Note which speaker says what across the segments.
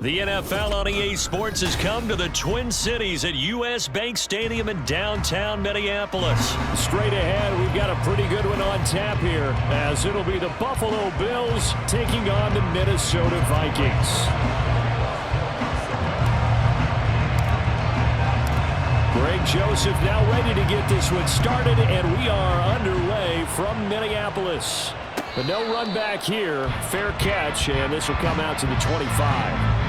Speaker 1: The NFL on EA Sports has come to the Twin Cities at U.S. Bank Stadium in downtown Minneapolis.
Speaker 2: Straight ahead, we've got a pretty good one on tap here, as it'll be the Buffalo Bills taking on the Minnesota Vikings. Greg Joseph now ready to get this one started, and we are underway from Minneapolis. But no run back here. Fair catch, and this will come out to the 25.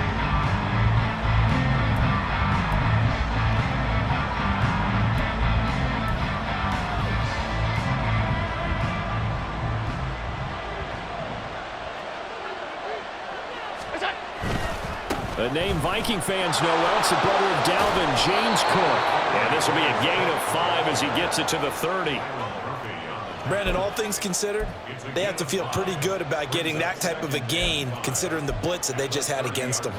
Speaker 2: A name Viking fans know well. It's the brother of Dalvin, James Cook.
Speaker 1: And this will be a gain of 5 as he gets it to the 30.
Speaker 3: Brandon, all things considered, they have to feel pretty good about getting that type of a gain, considering the blitz that they just had against them.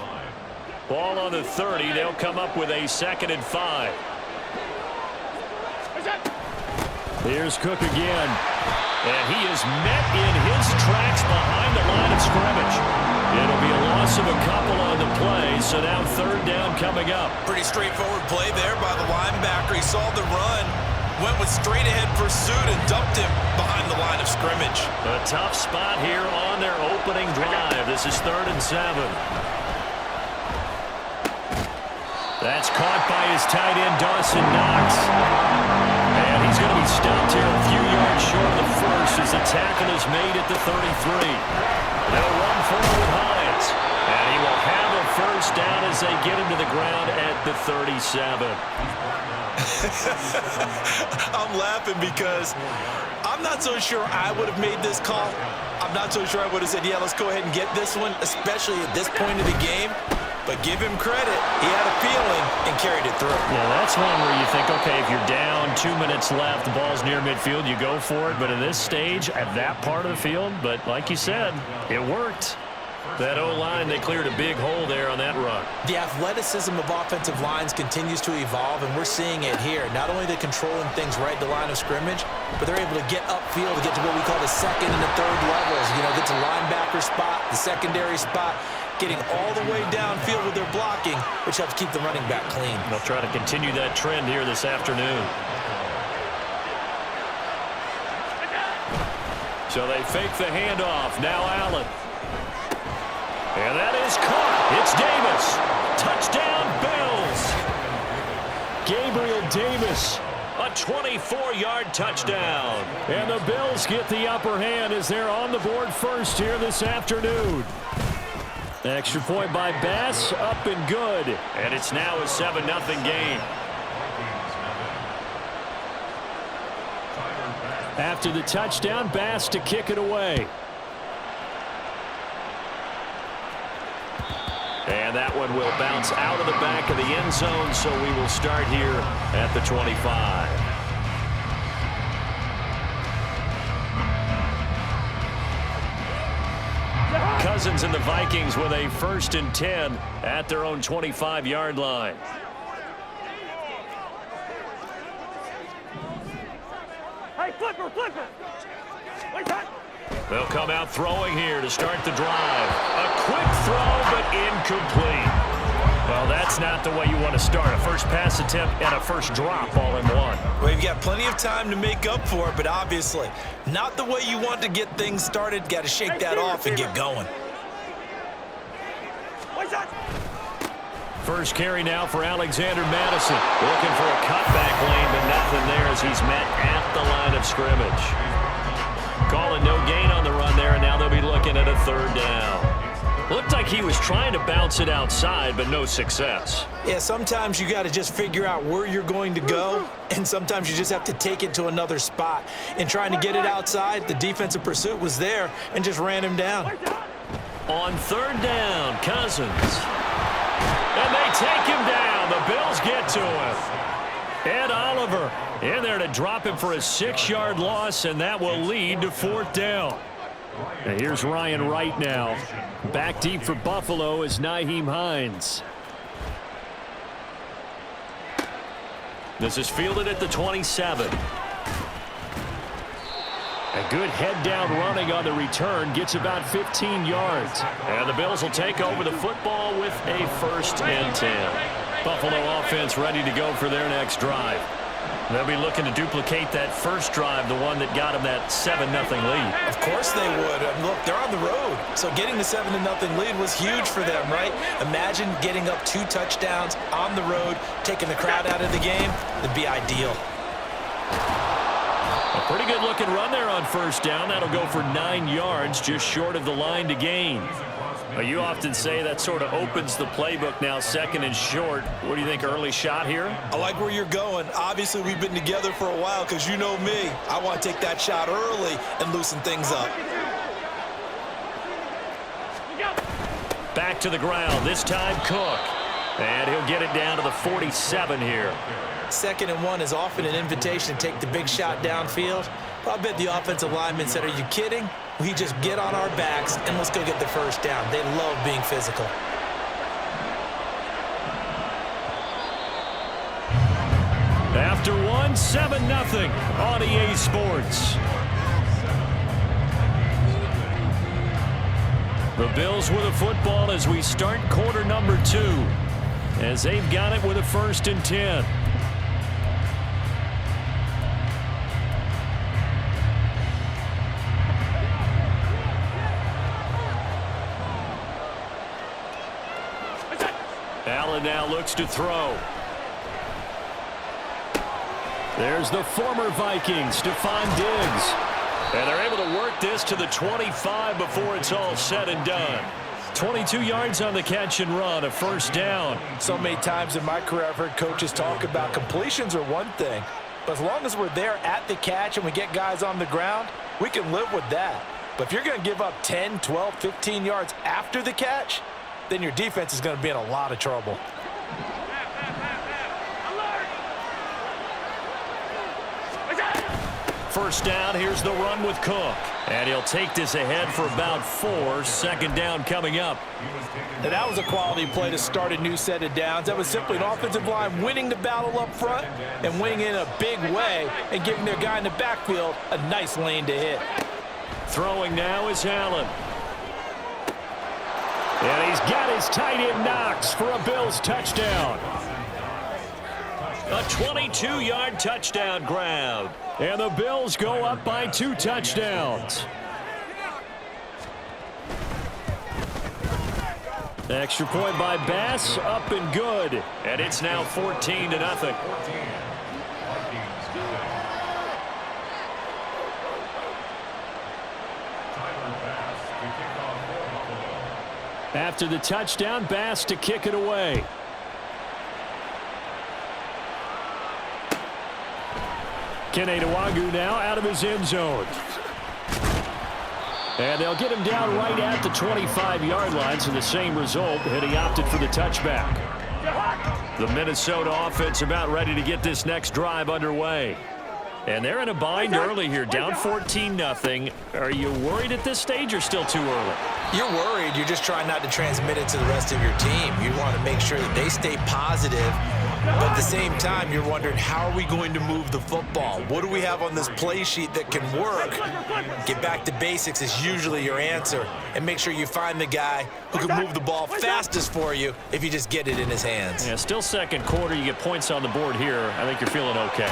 Speaker 1: Ball on the 30. They'll come up with a 2nd and 5.
Speaker 2: Here's Cook again.
Speaker 1: And he is met in his tracks behind the line of scrimmage. It'll be a loss of a couple on the play, so now 3rd down coming up.
Speaker 3: Pretty straightforward play there by the linebacker. He saw the run, went with straight-ahead pursuit, and dumped him behind the line of scrimmage.
Speaker 1: A tough spot here on their opening drive. This is 3rd and 7. That's caught by his tight end, Dawson Knox. And he's going to be stopped here a few yards short of the first as the tackle is made at the 33. They'll run forward with Hines. And he will have a 1st down as they get him to the ground at the 37.
Speaker 3: I'm laughing because I'm not so sure I would have made this call. I'm not so sure I would have said, yeah, let's go ahead and get this one, especially at this point of the game. But give him credit. He had a feeling and carried it through.
Speaker 1: Yeah, that's one where you think, okay, if you're down, 2 minutes left, the ball's near midfield, you go for it. But at this stage, at that part of the field, but like you said, it worked. That O-line, they cleared a big hole there on that run.
Speaker 3: The athleticism of offensive lines continues to evolve, and we're seeing it here. Not only they're controlling things right at the line of scrimmage, but they're able to get upfield to get to what we call the 2nd and the 3rd levels. You know, get to linebacker spot, the secondary spot, getting all the way downfield with their blocking, which helps keep the running back clean.
Speaker 1: They'll try to continue that trend here this afternoon. So they fake the handoff. Now Allen. And that is caught. It's Davis. Touchdown, Bills.
Speaker 2: Gabriel Davis.
Speaker 1: A 24-yard touchdown.
Speaker 2: And the Bills get the upper hand as they're on the board first here this afternoon. Extra point by Bass, up and good.
Speaker 1: And it's now a 7-0 game.
Speaker 2: After the touchdown, Bass to kick it away.
Speaker 1: And that one will bounce out of the back of the end zone, so we will start here at the 25. Cousins and the Vikings with a 1st and 10 at their own 25-yard line.
Speaker 4: Hey, flipper! Wait, time.
Speaker 1: They'll come out throwing here to start the drive. A quick throw, but incomplete. Well, that's not the way you want to start. A first pass attempt and a first drop all in one.
Speaker 3: Well, you've got plenty of time to make up for it, but obviously not the way you want to get things started. Got to shake that off and get going.
Speaker 1: First carry now for Alexander Madison. Looking for a cutback lane, but nothing there as he's met at the line of scrimmage. Calling no gain on the run there, and now they'll be looking at a 3rd down. Looked like he was trying to bounce it outside, but no success.
Speaker 3: Yeah, sometimes you got to just figure out where you're going to go, and sometimes you just have to take it to another spot. In trying to get it outside, the defensive pursuit was there and just ran him down.
Speaker 1: On 3rd down, Cousins. And they take him down. The Bills get to him. Ed Oliver in there to drop him for a 6-yard loss, and that will lead to 4th down.
Speaker 2: And here's Ryan Wright now. Back deep for Buffalo is Nyheim Hines.
Speaker 1: This is fielded at the 27.
Speaker 2: A good head down running on the return gets about 15 yards. And the Bills will take over the football with a 1st and 10. Buffalo offense ready to go for their next drive. They'll be looking to duplicate that first drive, the one that got them that 7-0 lead.
Speaker 3: Of course they would. Look, they're on the road. So getting the 7-0 lead was huge for them, right? Imagine getting up 2 touchdowns on the road, taking the crowd out of the game. It'd be ideal.
Speaker 2: A pretty good looking run there on 1st down. That'll go for 9 yards, just short of the line to gain. You often say that sort of opens the playbook now, 2nd and short. What do you think, early shot here?
Speaker 3: I like where you're going. Obviously, we've been together for a while because you know me. I want to take that shot early and loosen things up.
Speaker 2: Back to the ground, this time Cook. And he'll get it down to the 47 here.
Speaker 3: 2nd and 1 is often an invitation to take the big shot downfield. But I bet the offensive lineman said, are you kidding? We just get on our backs and let's go get the 1st down. They love being physical.
Speaker 2: After 7-0 on EA Sports. The Bills with the football as we start quarter number 2. As they've got it with a 1st and 10. Allen now looks to throw. There's the former Viking, Stephon Diggs. And they're able to work this to the 25 before it's all said and done. 22 yards on the catch and run, a 1st down.
Speaker 3: So many times in my career I've heard coaches talk about completions are one thing, but as long as we're there at the catch and we get guys on the ground, we can live with that. But if you're going to give up 10, 12, 15 yards after the catch, then your defense is going to be in a lot of trouble.
Speaker 2: First down, here's the run with Cook. And he'll take this ahead for about 4. 2nd down coming up.
Speaker 3: And that was a quality play to start a new set of downs. That was simply an offensive line winning the battle up front and winning in a big way and giving their guy in the backfield a nice lane to hit.
Speaker 2: Throwing now is Allen. And he's got his tight end Knox for a Bills touchdown. A 22-yard touchdown grab. And the Bills go up by 2 touchdowns. Extra point by Bass, up and good. And it's now 14-0. After the touchdown, Bass to kick it away. Kenedawagu now out of his end zone. And they'll get him down right at the 25-yard line, so the same result, and he opted for the touchback. The Minnesota offense about ready to get this next drive underway. And they're in a bind early here, down 14-0. Are you worried at this stage or still too early?
Speaker 3: You're worried. You're just trying not to transmit it to the rest of your team. You want to make sure that they stay positive. But at the same time, you're wondering, how are we going to move the football? What do we have on this play sheet that can work? Get back to basics is usually your answer. And make sure you find the guy who can move the ball fastest for you if you just get it in his hands.
Speaker 2: Yeah, still 2nd quarter. You get points on the board here. I think you're feeling okay.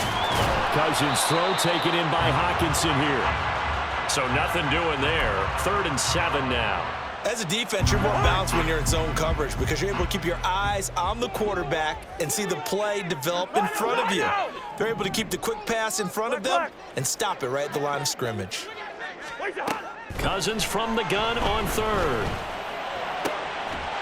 Speaker 2: Cousins throw taken in by Hockenson here. So nothing doing there. 3rd and 7 now.
Speaker 3: As a defense, you're more balanced when you're in zone coverage because you're able to keep your eyes on the quarterback and see the play develop in front of you. They're able to keep the quick pass in front of them and stop it right at the line of scrimmage.
Speaker 2: Cousins from the gun on 3rd.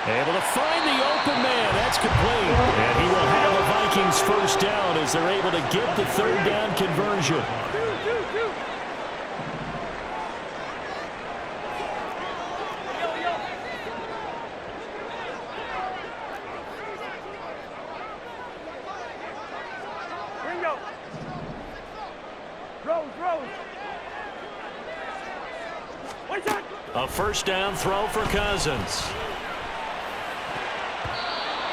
Speaker 2: Able to find the open man. That's complete. And he will have the Vikings 1st down as they're able to get the 3rd down conversion. A 1st down throw for Cousins.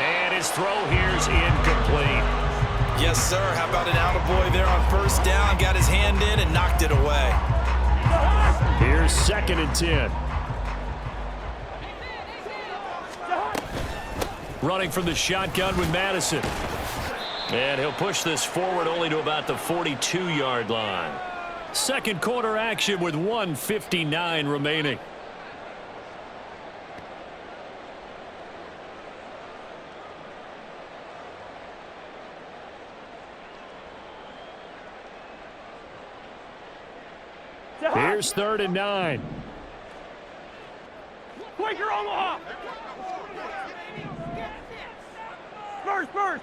Speaker 2: And his throw here's incomplete.
Speaker 3: Yes, sir. How about an attaboy there on 1st down? Got his hand in and knocked it away.
Speaker 2: Here's 2nd and 10. Running from the shotgun with Madison. And he'll push this forward only to about the 42-yard line. Second quarter action with 1:59 remaining. Here's 3rd and 9.
Speaker 4: Quaker Omaha! Spurs!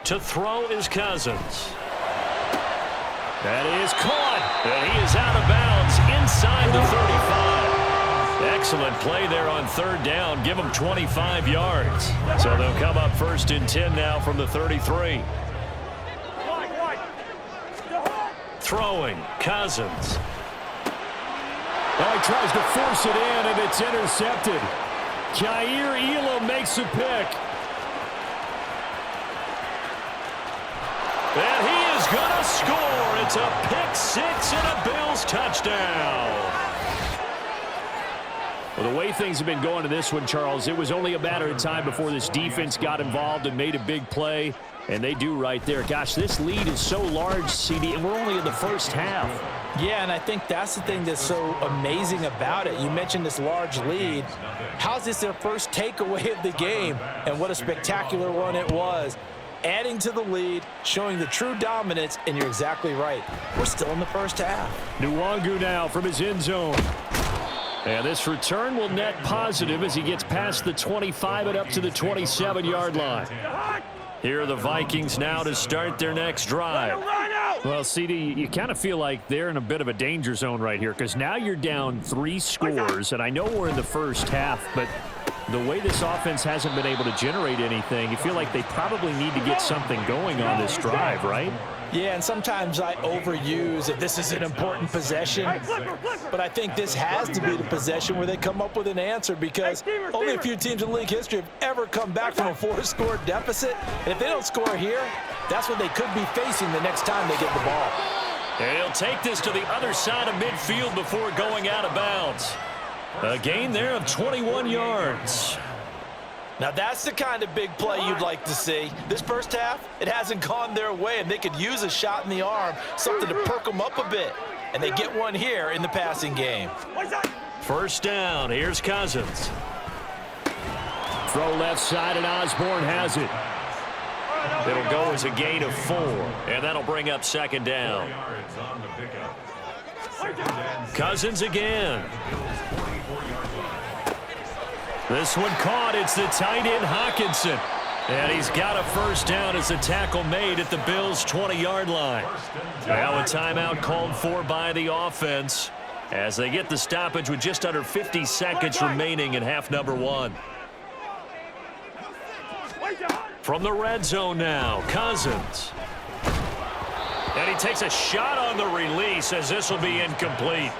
Speaker 2: To throw is Cousins. That is caught. And he is out of bounds inside the 35. Excellent play there on 3rd down. Give him 25 yards. So they'll come up 1st and 10 now from the 33. Throwing, Cousins. Oh, he tries to force it in, and it's intercepted. Jair Elam makes a pick. And he is going to score. It's a pick 6 and a Bills touchdown. Well, the way things have been going to this one, Charles, it was only a matter of time before this defense got involved and made a big play. And they do right there. Gosh, this lead is so large, CD, and we're only in the first half.
Speaker 3: Yeah, and I think that's the thing that's so amazing about it. You mentioned this large lead. How's this their first takeaway of the game? And what a spectacular one it was. Adding to the lead, showing the true dominance, and you're exactly right. We're still in the first half.
Speaker 2: Nwangu now from his end zone. And this return will net positive as he gets past the 25 and up to the 27-yard line. Here are the Vikings now to start their next drive. Well, CD, you kind of feel like they're in a bit of a danger zone right here because now you're down 3 scores, and I know we're in the first half, but the way this offense hasn't been able to generate anything, you feel like they probably need to get something going on this drive, right?
Speaker 3: Yeah, and sometimes I overuse that this is an important possession, but I think this has to be the possession where they come up with an answer because only a few teams in league history have ever come back from a 4-score deficit. And if they don't score here, that's what they could be facing the next time they get the ball.
Speaker 2: And he'll take this to the other side of midfield before going out of bounds. A gain there of 21 yards.
Speaker 3: Now that's the kind of big play you'd like to see. This first half, it hasn't gone their way, and they could use a shot in the arm, something to perk them up a bit. And they get one here in the passing game.
Speaker 2: First down, here's Cousins. Throw left side, and Osborne has it. It'll go as a gain of 4, and that'll bring up 2nd down. Cousins again. This one caught. It's the tight end, Hawkinson. And he's got a first down as a tackle made at the Bills' 20-yard line. Now a timeout called for by the offense as they get the stoppage with just under 50 seconds remaining in half number 1. From the red zone now, Cousins. And he takes a shot on the release as this will be incomplete.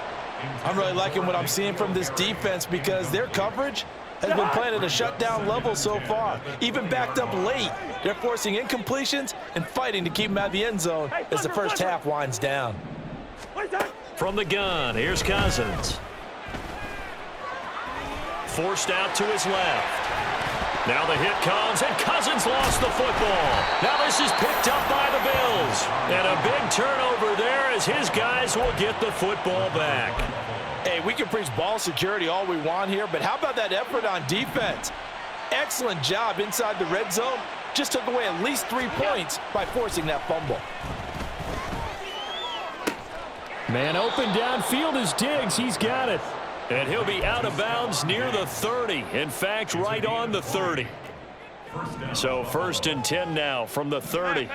Speaker 3: I'm really liking what I'm seeing from this defense because their coverage has been playing at a shutdown level so far. Even backed up late, they're forcing incompletions and fighting to keep them out of the end zone as the first half winds down.
Speaker 2: From the gun, here's Cousins. Forced out to his left. Now the hit comes, and Cousins lost the football. Now this is picked up by the Bills. And a big turnover there as his guys will get the football back.
Speaker 3: Hey, we can preach ball security all we want here, but how about that effort on defense? Excellent job inside the red zone. Just took away at least 3 points by forcing that fumble.
Speaker 2: Man open downfield is Diggs. He's got it. And he'll be out of bounds near the 30. In fact, right on the 30. So 1st and 10 now from the 30.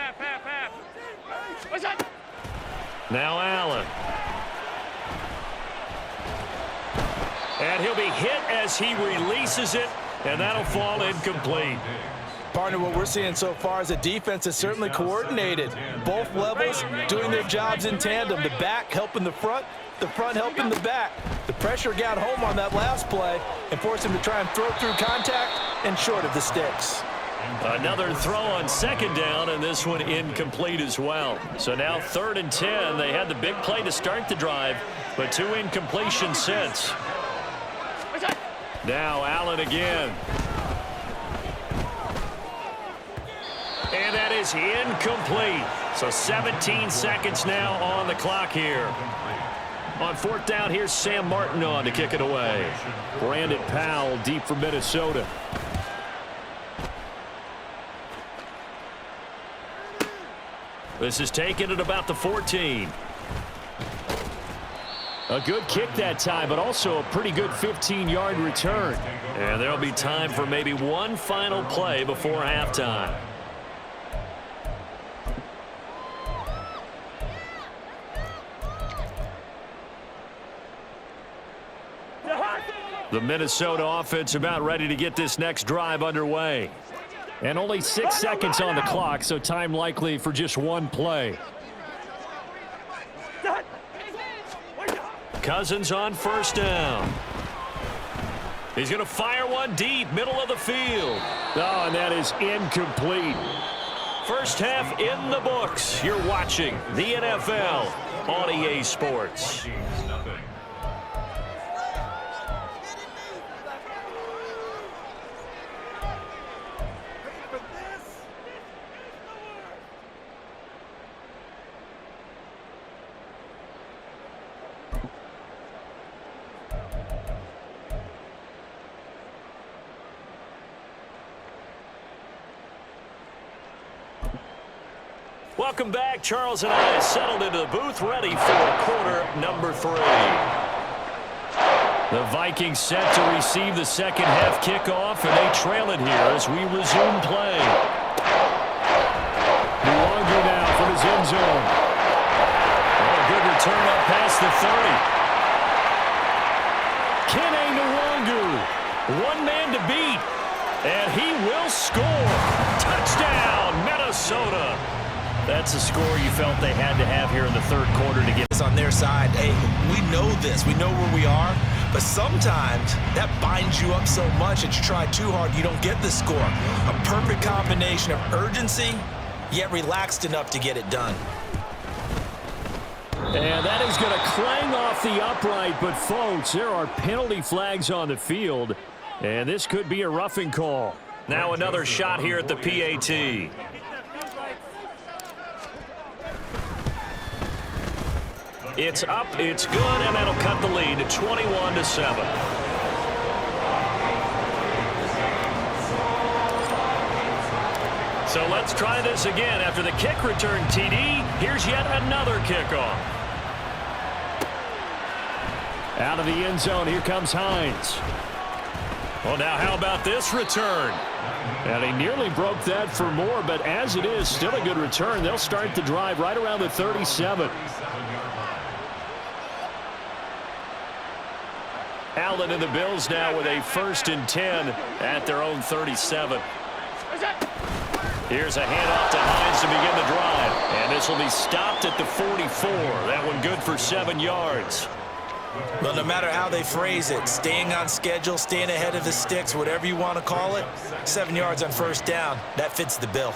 Speaker 2: Now Allen. And he'll be hit as he releases it, and that'll fall incomplete.
Speaker 3: Partner, what we're seeing so far is the defense is certainly coordinated. Both levels doing their jobs in tandem. The back helping the front helping the back. The pressure got home on that last play and forced him to try and throw through contact and short of the sticks.
Speaker 2: Another throw on second down, and this one incomplete as well. So now 3rd and 10. They had the big play to start the drive, but 2 incompletions since. Now Allen again. And that is incomplete. So 17 seconds now on the clock here. On 4th down, here's Sam Martin on to kick it away. Brandon Powell deep for Minnesota. This is taken at about the 14. A good kick that time, but also a pretty good 15-yard return. And there'll be time for maybe one final play before halftime. The Minnesota offense about ready to get this next drive underway. And only 6 seconds on the clock, so time likely for just one play. Cousins on 1st down. He's going to fire one deep, middle of the field. Oh, and that is incomplete. First half in the books. You're watching the NFL on EA Sports. Welcome back. Charles and I settled into the booth, ready for quarter number 3. The Vikings set to receive the second half kickoff, and they trail it here as we resume play. Luongo now from his end zone. And a good return up past the 30. Kene Luongo, one man to beat, and he will score. Touchdown, Minnesota. That's a score you felt they had to have here in the 3rd quarter to get
Speaker 3: on their side. Hey, we know this. We know where we are. But sometimes that binds you up so much that you try too hard, you don't get the score. A perfect combination of urgency, yet relaxed enough to get it done.
Speaker 2: And that is going to clang off the upright. But, folks, there are penalty flags on the field. And this could be a roughing call. Now another shot here at the PAT. It's up, it's good, and that'll cut the lead to 21-7. So let's try this again. After the kick return TD, here's yet another kickoff. Out of the end zone, here comes Hines. Well, now how about this return? And he nearly broke that for more, but as it is, still a good return. They'll start the drive right around the 37. Allen and the Bills now with a 1st and 10 at their own 37. Here's a handoff to Hines to begin the drive. And this will be stopped at the 44. That one good for 7 yards.
Speaker 3: Well, no matter how they phrase it, staying on schedule, staying ahead of the sticks, whatever you want to call it, 7 yards on 1st down, that fits the bill.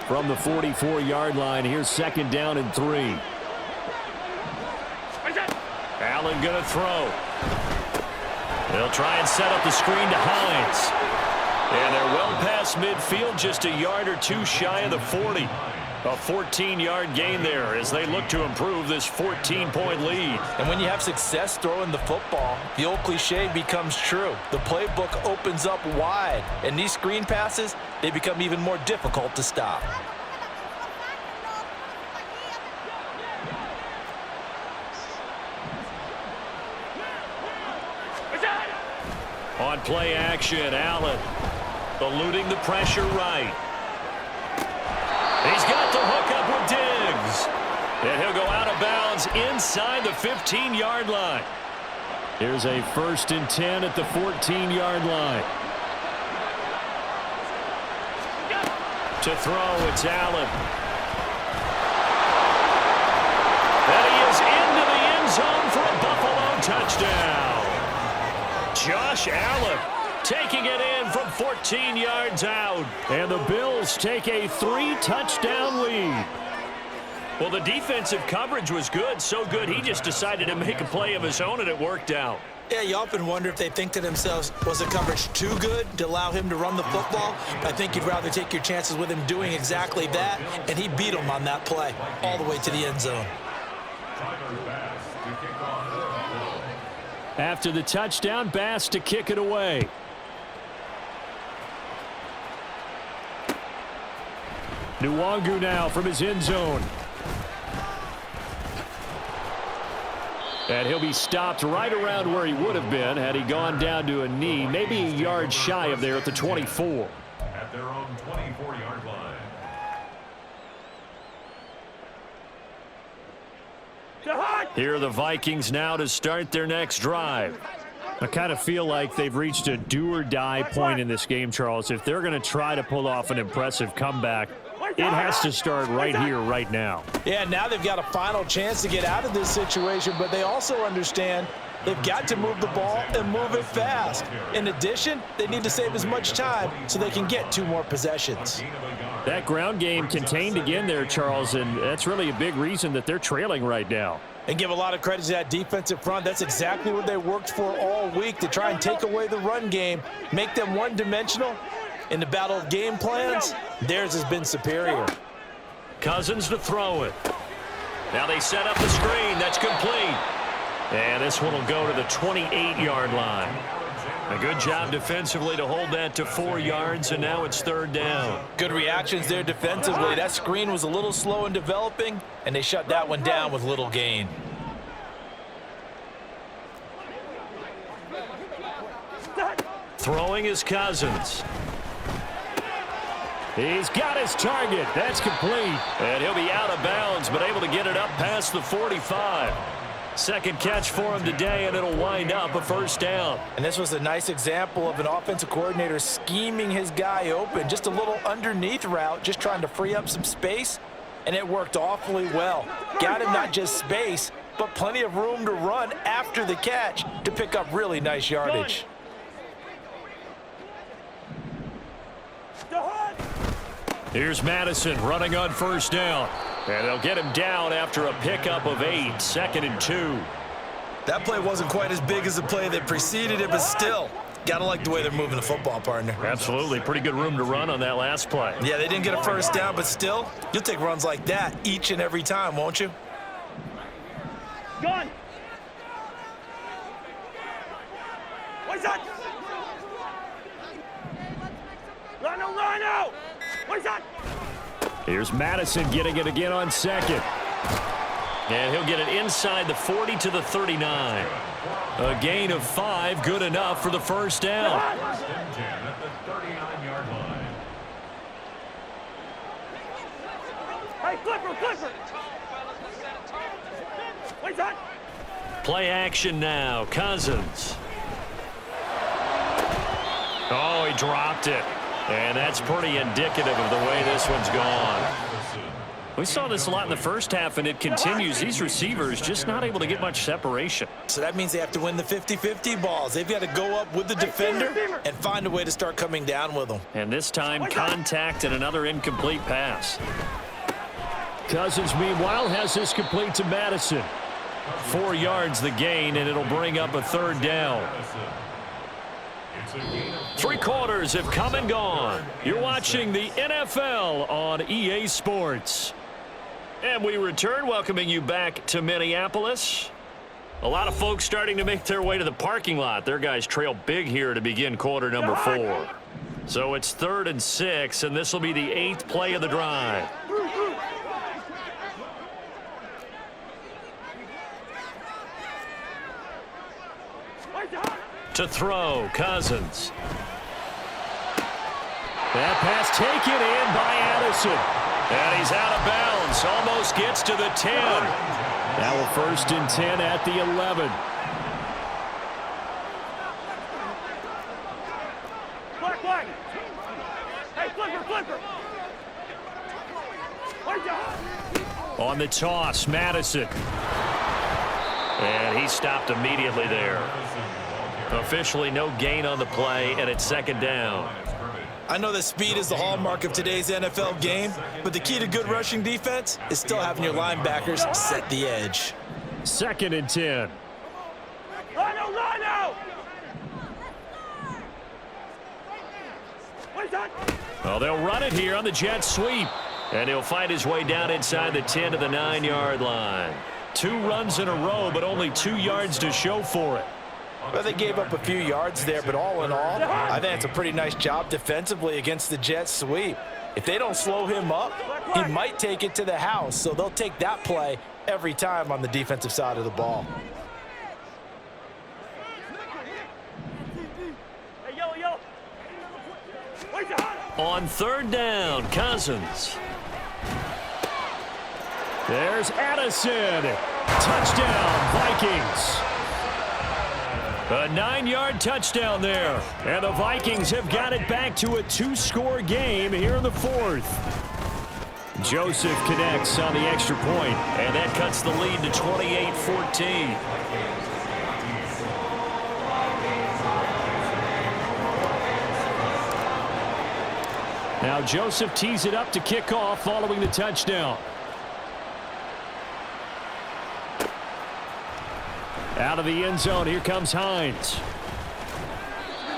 Speaker 2: From the 44-yard line, here's 2nd down and 3. Allen going to throw. They'll try and set up the screen to Hines. And they're well past midfield, just a yard or two shy of the 40. A 14-yard gain there as they look to improve this 14-point lead.
Speaker 3: And when you have success throwing the football, the old cliche becomes true. The playbook opens up wide, and these screen passes, they become even more difficult to stop.
Speaker 2: On play action, Allen eluding the pressure right. He's got the hook up with Diggs. And he'll go out of bounds inside the 15-yard line. Here's a 1st and 10 at the 14-yard line. To throw, it's Allen. And he is into the end zone for touchdown. Josh Allen taking it in from 14 yards out. And the Bills take a 3-touchdown lead. Well, the defensive coverage was good, so good he just decided to make a play of his own, and it worked out.
Speaker 3: Yeah, you often wonder if they think to themselves, was the coverage too good to allow him to run the football? I think you'd rather take your chances with him doing exactly that, and he beat him on that play all the way to the end zone.
Speaker 2: After the touchdown, Bass to kick it away. Nwangu now from his end zone. And he'll be stopped right around where he would have been had he gone down to a knee, maybe a yard shy of there at the 24.
Speaker 5: At their own 24-yard line.
Speaker 2: Here are the Vikings now to start their next drive. I kind of feel like they've reached a do-or-die point in this game, Charles. If they're going to try to pull off an impressive comeback, it has to start right here, right now.
Speaker 3: Yeah, now they've got a final chance to get out of this situation, but they also understand they've got to move the ball and move it fast. In addition, they need to save as much time so they can get 2 more possessions.
Speaker 2: That ground game contained again there, Charles, and that's really a big reason that they're trailing right now.
Speaker 3: And give a lot of credit to that defensive front. That's exactly what they worked for all week, to try and take away the run game, make them one-dimensional. In the battle of game plans, theirs has been superior.
Speaker 2: Cousins to throw it. Now they set up the screen. That's complete. And this one will go to the 28-yard line. A good job defensively to hold that to 4 yards, and now it's 3rd down.
Speaker 3: Good reactions there defensively. That screen was a little slow in developing, and they shut that one down with little gain.
Speaker 2: Throwing is Cousins. He's got his target. That's complete. And he'll be out of bounds, but able to get it up past the 45. Second catch for him today, and it'll wind up a 1st down.
Speaker 3: And this was a nice example of an offensive coordinator scheming his guy open. Just a little underneath route, just trying to free up some space, and it worked awfully well. Got him not just space, but plenty of room to run after the catch to pick up really nice yardage.
Speaker 2: Here's Madison running on 1st down. And they'll get him down after a pickup of 8, 2nd and 2.
Speaker 3: That play wasn't quite as big as the play that preceded it, but still, gotta like the way they're moving the football, partner.
Speaker 2: Absolutely. Pretty good room to run on that last play.
Speaker 3: Yeah, they didn't get a 1st down, but still, you'll take runs like that each and every time, won't you?
Speaker 4: Gun. What's that? Rhino. What's that?
Speaker 2: Here's Madison getting it again on 2nd. And he'll get it inside the 40 to the 39. A gain of 5, good enough for the 1st down.
Speaker 4: Hey, Clipper. What's that?
Speaker 2: Play action now. Cousins. Oh, he dropped it. And that's pretty indicative of the way this one's gone. We saw this a lot in the first half, and it continues. These receivers just not able to get much separation.
Speaker 3: So that means they have to win the 50-50 balls. They've got to go up with the defender and find a way to start coming down with them.
Speaker 2: And this time, contact and another incomplete pass. Cousins, meanwhile, has this complete to Madison. 4 yards the gain, and it'll bring up a 3rd down. 3 quarters have come and gone. You're watching the NFL on EA Sports. And we return, welcoming you back to Minneapolis. A lot of folks starting to make their way to the parking lot. Their guys trail big here to begin quarter number 4. So it's 3rd and 6, and this will be the 8th play of the drive. To throw, Cousins. That pass taken in by Addison. And he's out of bounds. Almost gets to the 10. Now a 1st and 10 at the 11.
Speaker 4: Flag. Hey, Clipper. On the
Speaker 2: toss, Madison. And he stopped immediately there. Officially no gain on the play, and it's second down.
Speaker 3: I know that speed is the hallmark of today's NFL game, but the key to good rushing defense is still having your linebackers set the edge.
Speaker 2: Second and 10.
Speaker 4: Rhino! Wait, son!
Speaker 2: Well, they'll run it here on the jet sweep. And he'll find his way down inside the 10 to the 9-yard line. 2 runs in a row, but only 2 yards to show for it.
Speaker 3: Well, they gave up a few yards there, but all in all, I think it's a pretty nice job defensively against the jet sweep. If they don't slow him up, he might take it to the house, so they'll take that play every time on the defensive side of the ball.
Speaker 4: Hey, yo! Wait, son!
Speaker 2: On third down, Cousins. There's Addison. Touchdown, Vikings. A 9-yard touchdown there. And the Vikings have got it back to a 2-score game here in the 4th. Joseph connects on the extra point, and that cuts the lead to 28-14. Now Joseph tees it up to kick off following the touchdown. Out of the end zone, here comes Hines.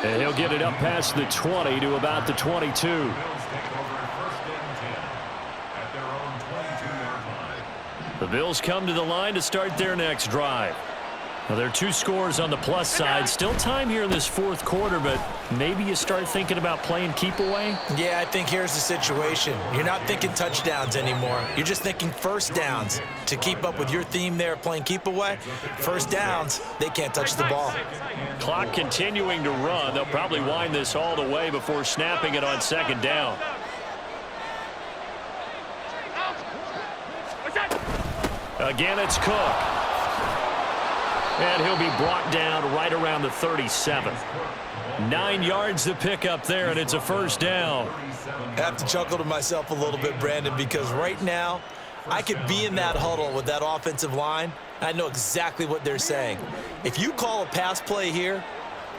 Speaker 2: And he'll get it up past the 20 to about the 22. The Bills come to the line to start their next drive. Now, there are 2 scores on the plus side. Still time here in this 4th quarter, but maybe you start thinking about playing keep away?
Speaker 3: Yeah, I think here's the situation. You're not thinking touchdowns anymore. You're just thinking first downs. To keep up with your theme there, playing keep away, first downs, they can't touch the ball.
Speaker 2: Clock continuing to run. They'll probably wind this all the way before snapping it on second down. Again, it's Cook. And he'll be brought down right around the 37. 9 yards to pick up there, and it's a first down.
Speaker 3: I have to chuckle to myself a little bit, Brandon, because right now I could be in that huddle with that offensive line. I know exactly what they're saying. If you call a pass play here,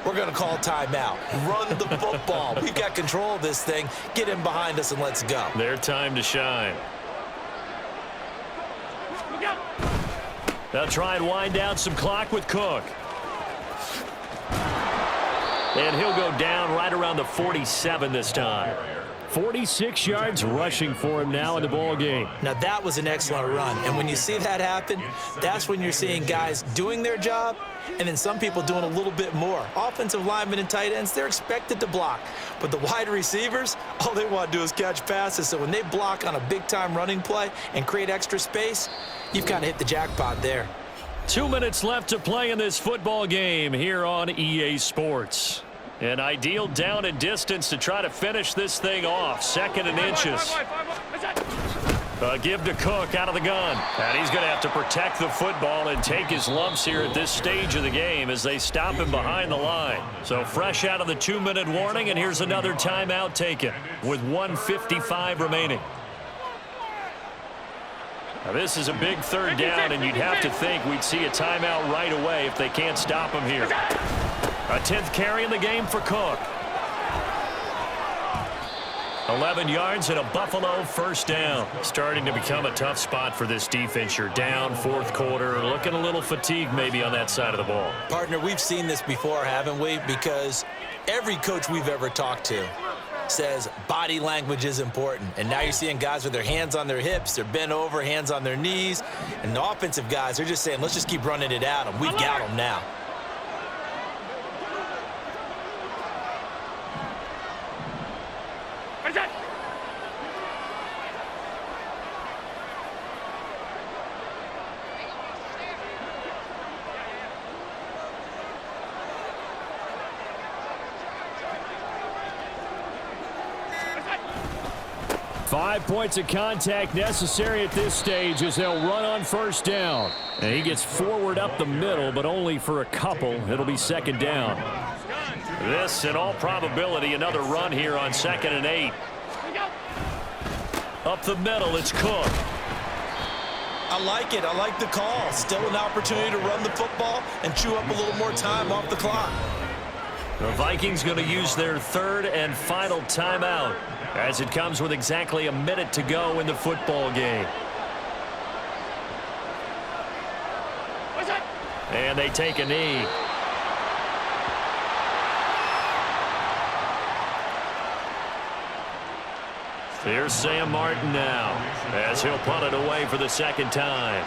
Speaker 3: we're going to call timeout. Run the football. We've got control of this thing. Get in behind us and let's go.
Speaker 2: Their time to shine. They'll try and wind down some clock with Cook. And he'll go down right around the 47 this time. 46 yards rushing for him now in the ball game.
Speaker 3: Now that was an excellent run, and when you see that happen, that's when you're seeing guys doing their job and then some people doing a little bit more. Offensive linemen and tight ends, they're expected to block, but the wide receivers, all they want to do is catch passes. So when they block on a big-time running play and create extra space, you've kind of hit the jackpot there.
Speaker 2: 2 minutes left to play in this football game here on EA Sports. An ideal down and distance to try to finish this thing off. 2nd and inches. Give to Cook out of the gun. And he's going to have to protect the football and take his lumps here at this stage of the game as they stop him behind the line. So fresh out of the 2-minute warning, and here's another timeout taken with 1:55 remaining. Now this is a big third down, and you'd have to think we'd see a timeout right away if they can't stop him here. A 10th carry in the game for Cook. 11 yards and a Buffalo first down. Starting to become a tough spot for this defense. You're down 4th quarter, looking a little fatigued maybe on that side of the ball.
Speaker 3: Partner, we've seen this before, haven't we? Because every coach we've ever talked to says body language is important. And now you're seeing guys with their hands on their hips, they're bent over, hands on their knees. And the offensive guys, they're just saying, let's just keep running it at them. We've got them now.
Speaker 4: Where's that?
Speaker 2: 5 points of contact necessary at this stage as they'll run on first down. And he gets forward up the middle, but only for a couple. It'll be 2nd down. This, in all probability, another run here on 2nd and 8. Up the middle, it's Cook.
Speaker 3: I like it. I like the call. Still an opportunity to run the football and chew up a little more time off the clock.
Speaker 2: The Vikings going to use their third and final timeout as it comes with exactly a minute to go in the football game. And they take a knee. Here's Sam Martin now as he'll punt it away for the second time.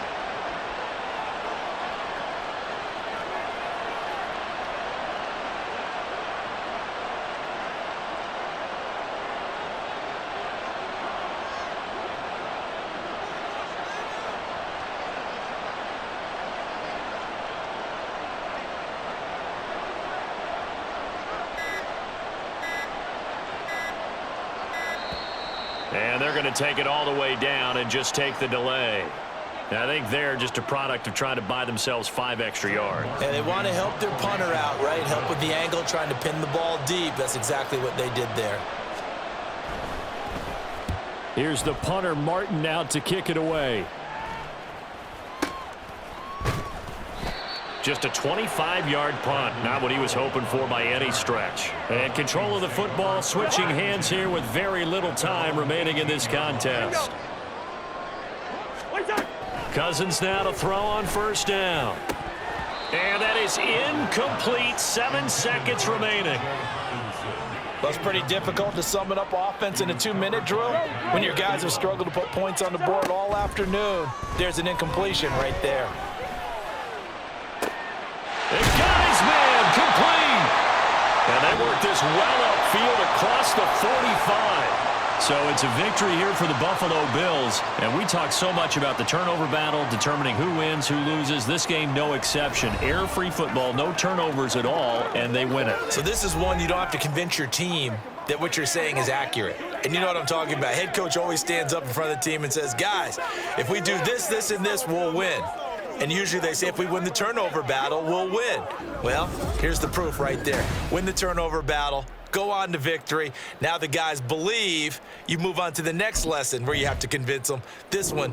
Speaker 2: And they're going to take it all the way down and just take the delay. And I think they're just a product of trying to buy themselves 5 extra yards.
Speaker 3: And they want to help their punter out, right? Help with the angle, trying to pin the ball deep. That's exactly what they did there.
Speaker 2: Here's the punter, Martin, out to kick it away. Just a 25-yard punt, not what he was hoping for by any stretch. And control of the football, switching hands here with very little time remaining in this contest. Cousins now to throw on first down. And that is incomplete. 7 seconds remaining.
Speaker 3: Well, it's pretty difficult to sum it up offense in a 2-minute drill when your guys have struggled to put points on the board all afternoon. There's an incompletion right there.
Speaker 2: And got his man complete. And they work this well upfield across the 45. So it's a victory here for the Buffalo Bills. And we talk so much about the turnover battle, determining who wins, who loses. This game, no exception. Error-free football, no turnovers at all, and they win it.
Speaker 3: So this is one you don't have to convince your team that what you're saying is accurate. And you know what I'm talking about. Head coach always stands up in front of the team and says, guys, if we do this, this, and this, we'll win. And usually they say if we win the turnover battle, we'll win. Well, here's the proof right there. Win the turnover battle, go on to victory. Now the guys believe. You move on to the next lesson where you have to convince them. This one,